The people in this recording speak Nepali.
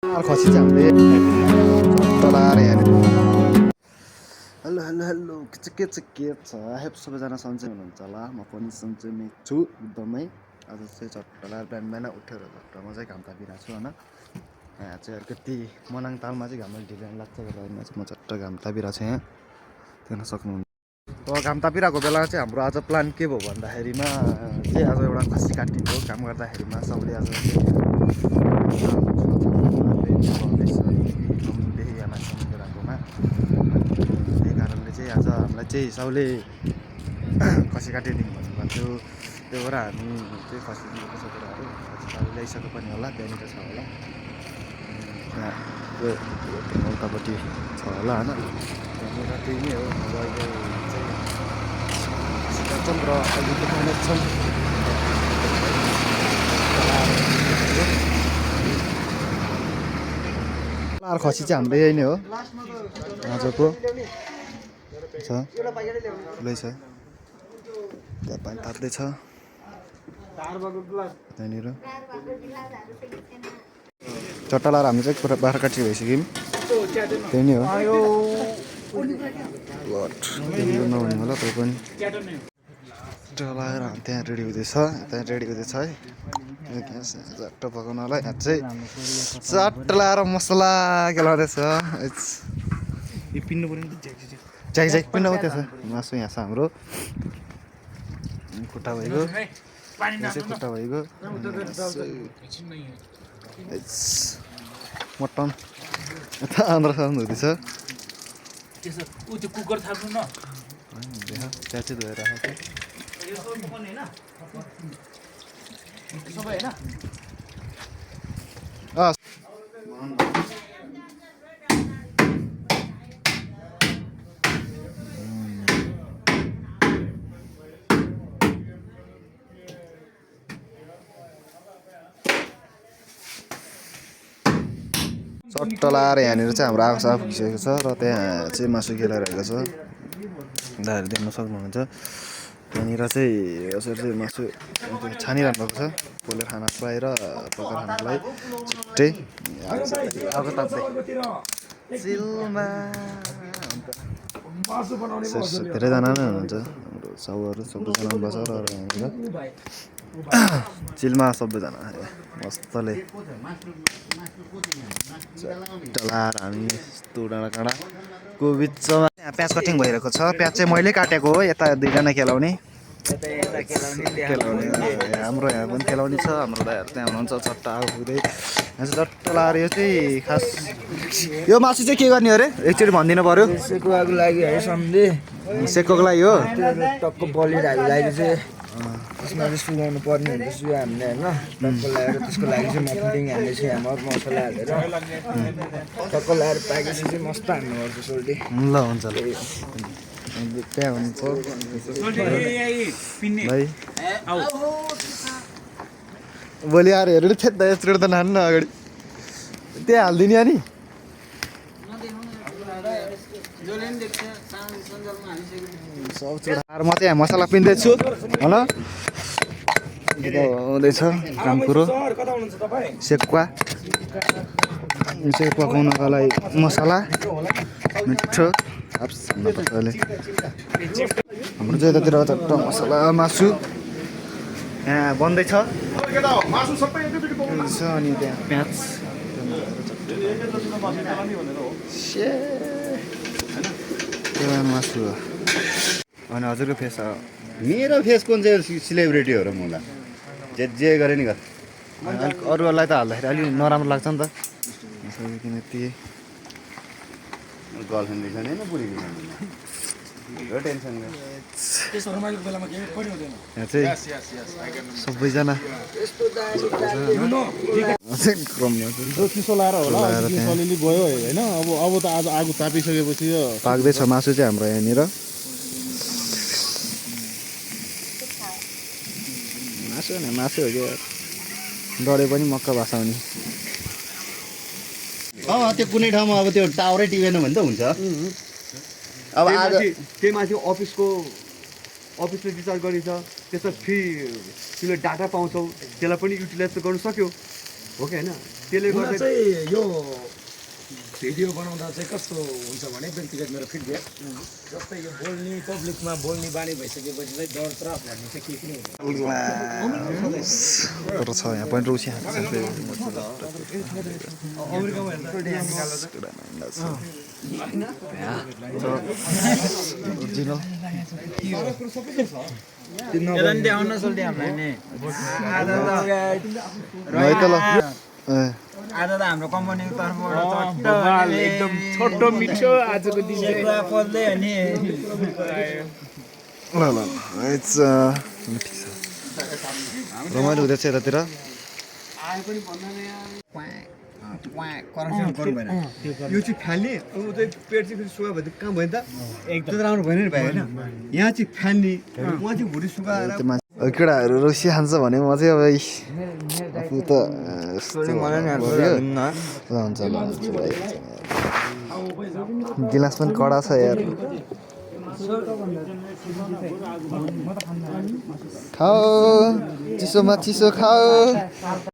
खसी चाहिँ हामीले चलाएर यहाँनिर हेलो हेलो हेलो के छ हेप सबैजना सन्चै हुनुहुन्छ होला म पनि सन्चै नै छु एकदमै आज चाहिँ चट्टलाएर बिहान उठेर झट्टमा चाहिँ घाम तापिरहेको छु होइन यहाँ चाहिँ अलिकति मनाङ तालमा चाहिँ घाम ढिलो लाग्छ बेलामा चाहिँ म चट्ट घाम तापिरहेको छु यहाँ देख्न सक्नुहुन्छ घाम तापिरहेको बेला चाहिँ हाम्रो आज प्लान के भयो भन्दाखेरिमा चाहिँ आज एउटा खसी काटिएको काम गर्दाखेरिमा सबले आज त्यही कारणले चाहिँ आज हामीलाई चाहिँ सबले खसी काटिदिनु भन्नुभएको थियो त्यो भएर हामी चाहिँ खसी दिएको छ कुराहरू खसी ल्याइसके पनि होला त्यहाँनिर छ होला त्यहाँ उतापट्टि छ होला होइन त्यहाँनिर त्यही नै हो अब अहिले चाहिँ खसी काट्छौँ र अहिले देखाउने छौँ खसी चाहिँ हाम्रो यही नै हो आजको छ ठुलै छ त्यहाँ पानी तात्दैछ त्यहाँनिर चट्टा लाएर हामी चाहिँ पुरा बाख्रा काटी भइसक्यौँ त्यही नै हो नहुने होला त्यही पनि चलाएर त्यहाँ रेडी हुँदैछ है चट्ट पकाउनलाई यहाँ चाहिँ चट्ट लाएर मसला केलाउँदैछ पिन्नु पऱ्यो नि झ्याक पिन्नु हो त्यसो मासु यहाँ छ हाम्रो खुट्टा भइगयो खुट्टा भइगयो मटन यता आन्द्रासँग हुँदैछ कुकर थाप्नु न त्यहाँ चाहिँ धोएर सबै हैन चट्ट लाएर यहाँनिर चाहिँ हाम्रो आगो साफ भइसकेको छ र त्यहाँ चाहिँ मासु खेलाइरहेको छ दाहरू देख्न सक्नुहुन्छ त्यहाँनिर चाहिँ यसरी चाहिँ मासु छानिरहनु भएको छ पोलेर खाना खुवाएर पकाएर खानको लागि छिट्टै आगो ताप्दै चिलमा धेरैजना नै हुनुहुन्छ हाम्रो साउहरू सबैजना बसेर यहाँनिर चिलमा सबैजना मस्तले चलाएर हामी यस्तो डाँडाकाँडाको बिचमा यहाँ प्याज कटिङ भइरहेको छ प्याज चाहिँ मैले काटेको हो यता दुईजना खेलाउने हाम्रो यहाँ पनि खेलाउने छ हाम्रो दाइहरू त्यहाँ हुनुहुन्छ चट्टा पुग्दै यहाँ चाहिँ चट्टा लाएर यो चाहिँ खास यो मासु चाहिँ के गर्ने अरे एकचोटि भनिदिनु पऱ्यो सेकुवाको लागि है सम्झे सेकोको लागि हो टक्क बलिरहेको लागि चाहिँ त्यसमा चाहिँ सुगाउनु पर्ने हुन्छ सुगा हामीले होइन टक्क लगाएर त्यसको लागि चाहिँ मफलिङ हाल्ने चाहिँ हाम्रो मसला हालेर टक्क लगाएर पाकेपछि चाहिँ मस्त हाल्नुपर्छ सोल्टी ल हुन्छ ल त्यहाँ हुन्छ भाइ भोलि आएर हेरेर थेट्दा यत्रो त नान्नु अगाडि त्यहाँ हालिदिने अनि सब म चाहिँ यहाँ मसला पिन्दैछु होला हुँदैछ काम कुरो सेकुवा चाहिँ पकाउनको लागि मसला मिठो मजाले हाम्रो चाहिँ यतातिर चट्ट मसला मासु यहाँ बन्दैछ अनि त्यहाँ प्याज मासु हो अनि हजुरको फेस मेरो फेस कुन चाहिँ सेलिब्रेटी हो र मलाई जे गरे नि अलिक अरूहरूलाई त हाल्दाखेरि अलिक नराम्रो लाग्छ नि त किन त्यही गर्लफ्रेन्ड रहेछ नि बुढी टेन्सन यहाँ चाहिँ सबैजना चिसो लाएर होला अलिअलि गयो होइन अब त आज आगो तापिसकेपछि यो पाक्दैछ मासु चाहिँ हाम्रो यहाँनिर मासु हो क्या डढे पनि मक्का भाषाउने त्यो कुनै ठाउँमा अब त्यो टावरै टिपेन भने त हुन्छ अब आज त्यही माथि अफिसले डिसाइड गरेछ त्यसमा फ्री तिमीले डाटा पाउँछौ त्यसलाई पनि युटिलाइज त गर्नु सक्यो हो कि होइन त्यसले हुन गर्दा चाहिँ यो भिडियो बनाउँदा चाहिँ कस्तो हुन्छ भने व्यक्तिगत मेरो फिडब्याक जस्तै यो बोल्ने पब्लिकमा बोल्ने बानी भइसकेपछि चाहिँ डर त्रास भन्ने चाहिँ केही पनि हुँदैन तर छ यहाँ पनि रौसी आज त हाम्रो कम्पनीको तर्फबाट एकदम छोटो मिठो आजको दिन खोज्दै अनि रमाइलो हुँदैछ यतातिर यो चाहिँ फ्याल्ने ऊ चाहिँ पेट चाहिँ फेरि सुगा भयो कहाँ भयो त एकदम राम्रो भएन नि भाइ होइन यहाँ चाहिँ फ्याल्ने उहाँ चाहिँ भुँडी सुकाएर केटाहरू रौसी खान्छ भने म चाहिँ अब आफू त हुन्छ गिलास पनि कडा छ यार खाऊ चिसोमा चिसो खाऊ